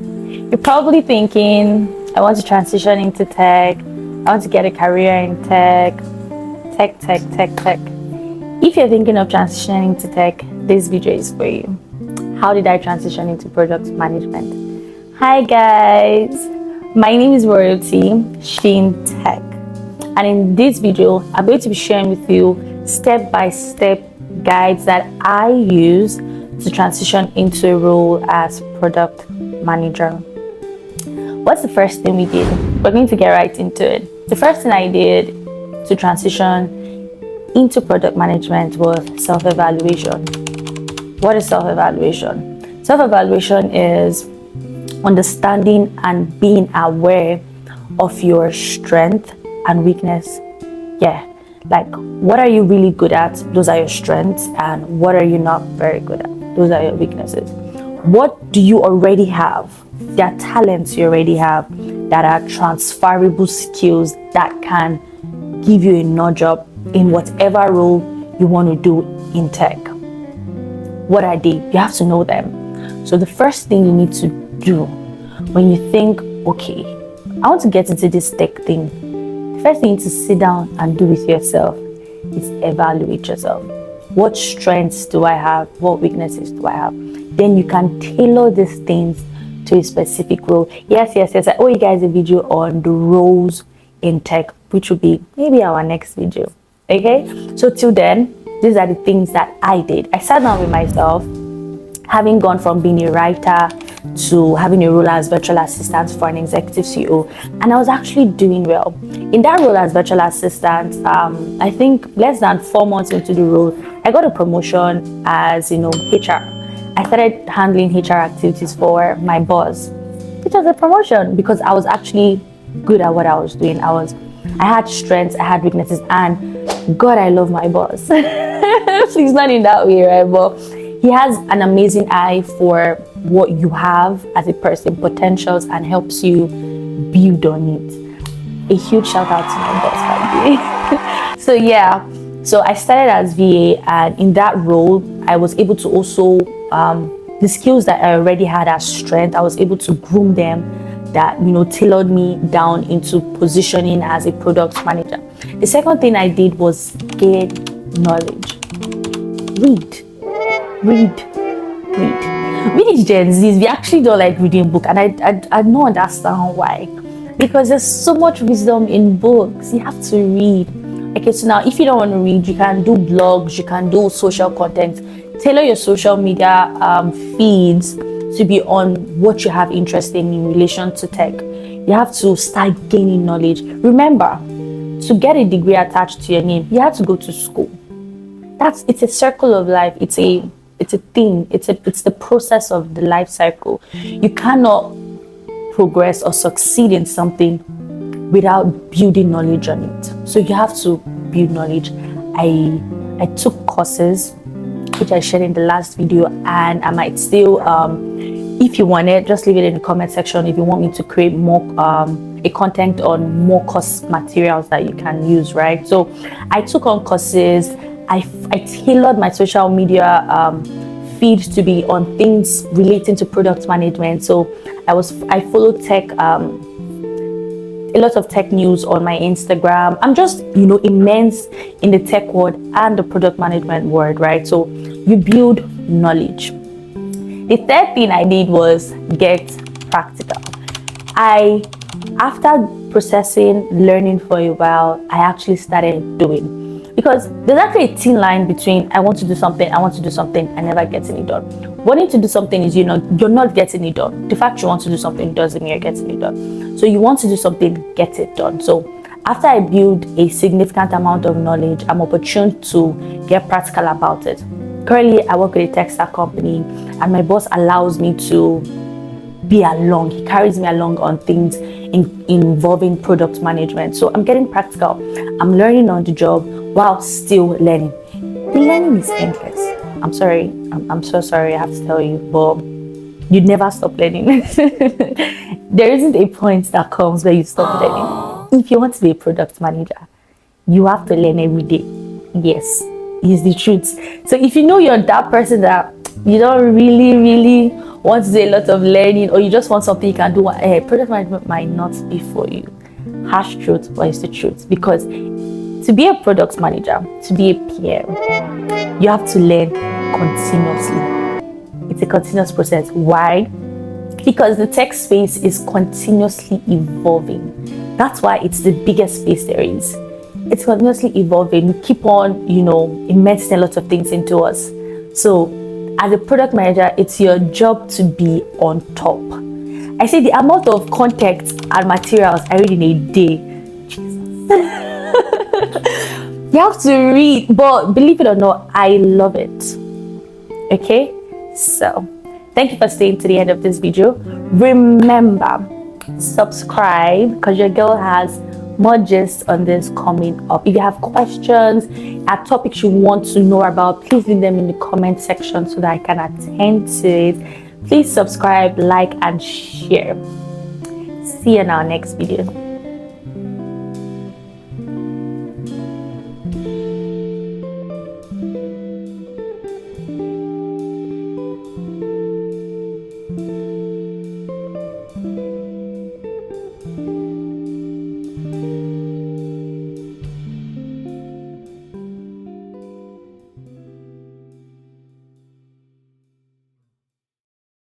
You're probably thinking, I want to transition into tech. I want to get a career in tech. Tech. If you're thinking of transitioning into tech, this video is for you. How did I transition into product management? Hi guys, my name is Royalty, Shin Tech. And in this video, I'm going to be sharing with you step-by-step guides that I use to transition into a role as product manager. What's the first thing we did? We're going to get right into it. The first thing I did to transition into product management was self-evaluation. What is self-evaluation? Self-evaluation is understanding and being aware of your strength and weakness. Yeah, like what are you really good at? Those are your strengths. And what are you not very good at? Those are your weaknesses. What do you already have? There are talents you already have that are transferable skills that can give you a nudge up in whatever role you want to do in tech. What are they? You have to know them. So the first thing you need to do when you think, okay, I want to get into this tech thing, the first thing you need to sit down and do with yourself is evaluate yourself. What strengths do I have? What weaknesses do I have? Then you can tailor these things to a specific role. Yes. I owe you guys a video on the roles in tech, which will be maybe our next video. Okay, so till then, these are the things that I did. I sat down with myself, having gone from being a writer to having a role as virtual assistant for an executive CEO, and I was actually doing well. In that role as virtual assistant, I think less than 4 months into the role, I got a promotion as HR. I started handling HR activities for my boss, which was a promotion because I was actually good at what I was doing. I had strengths, I had weaknesses, and God, I love my boss. He's not in that way, right? But he has an amazing eye for what you have as a person, potentials, and helps you build on it. A huge shout out to my boss, by the way. So yeah, so I started as VA, and in that role, I was able to also, the skills that I already had as strength, I was able to groom them that tailored me down into positioning as a product manager. The second thing I did was get knowledge. Read. We as Gen Zs, we actually don't like reading books, and I don't understand why. Because there's so much wisdom in books. You have to read. Okay, so now if you don't want to read, you can do blogs, you can do social content. Tailor your social media feeds to be on what you have interest in relation to tech. You have to start gaining knowledge. Remember, to get a degree attached to your name, you have to go to school. It's a circle of life. It's a thing. It's the process of the life cycle. You cannot progress or succeed in something without building knowledge on it. So you have to build knowledge. I took courses, which I shared in the last video, and I might still, if you want it, just leave it in the comment section if you want me to create more a content on more course materials that you can use, right? So I took on courses. I tailored my social media feed to be on things relating to product management. So I followed tech, a lot of tech news on my Instagram. I'm just immense in the tech world and the product management world, right? So you build knowledge. The third thing I did was get practical. After processing, learning for a while, I actually started doing. Because there's actually a thin line between I want to do something, and never getting it done. Wanting to do something is you're not getting it done. The fact you want to do something doesn't mean you're getting it done. So you want to do something, get it done. So after I build a significant amount of knowledge, I'm opportune to get practical about it. Currently, I work with a textile company, and my boss allows me to be along. He carries me along on things involving product management. So I'm getting practical. I'm learning on the job while still learning. The learning is endless. I'm sorry. I'm so sorry I have to tell you, but you never stop learning. There isn't a point that comes where you stop learning. If you want to be a product manager, you have to learn every day. Yes, is the truth. So if you know you're that person that you don't really want to do a lot of learning, or you just want something you can do, product management might not be for you. Harsh truth, but it's the truth. Because to be a product manager, to be a PM, you have to learn continuously. It's a continuous process. Why? Because the tech space is continuously evolving. That's why it's the biggest space there is. It's continuously evolving. We keep on, immersing a lot of things into us. So as a product manager, it's your job to be on top. I say the amount of content and materials I read in a day. Jesus. You have to read, but believe it or not, I love it. Okay? So thank you for staying to the end of this video. Remember, subscribe, because your girl has more gist on this coming up. If you have questions, topics you want to know about, please leave them in the comment section so that I can attend to it. Please subscribe, like, and share. See you in our next video.